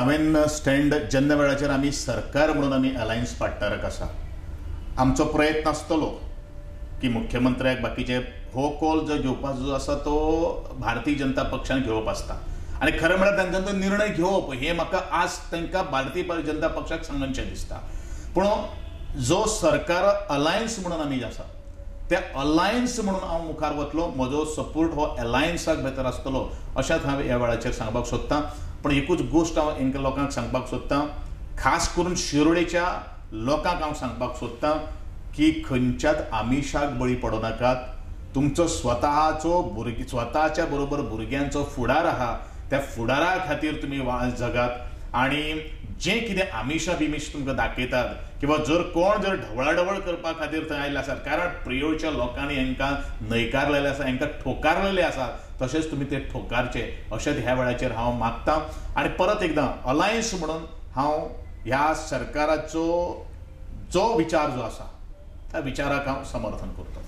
हांवें स्टँड जेन्ना वेळाचेर आमी सरकार म्हणून आमी अलायन्स पार्टनराक आसा, आमचो प्रयत्न आसतलो की मुख्यमंत्र्याक बाकीचे हो कॉल जो घेवपाचो जो आसा तो भारतीय जनता पक्षान घेवप आसता आनी खरें म्हळ्यार तांच्यांचो निर्णय घेवप हें म्हाका आज तांकां भारतीय जनता पक्षाक सांगनशें दिसता. पूण जो सरकार अलायन्स म्हणून आमी आसा त्या अलायन्स म्हणून हांव मुखार वतलो, म्हजो सपोर्ट हो अलायन्साक भितर आसतलो अशेंच हांव ह्या वेळाचेर सांगपाक सोदतां. पण एकूच गोश्ट हांव हांकां लोकांक सांगपाक सोदतां, खास करून शिरोडेच्या लोकांक हांव सांगपाक सोदतां की खंयच्याच आमिशाक बळी पडूं नाकात. तुमचो स्वताच्या बरोबर भुरग्यांचो फुडार आहा त्या फुडारा खातीर तुमी जगात आनी जें कितें आमिशां बिमिश तुमकां दाखयतात किंवा कोण जर ढवळाढवळ करपा खातीर थंय आयल्ले आसात, कारण प्रियोच्या लोकांनी हांकां न्हयकारलेले आसा, हांकां ठोकारलेले आसात, तशेंच तुमी ते ठोकारचे अशेंच ह्या वेळाचेर हांव मागतां. आनी परत एकदां अलायन्स म्हणून हांव ह्या सरकाराचो जो विचार जो आसा त्या विचाराक हांव समर्थन करतां.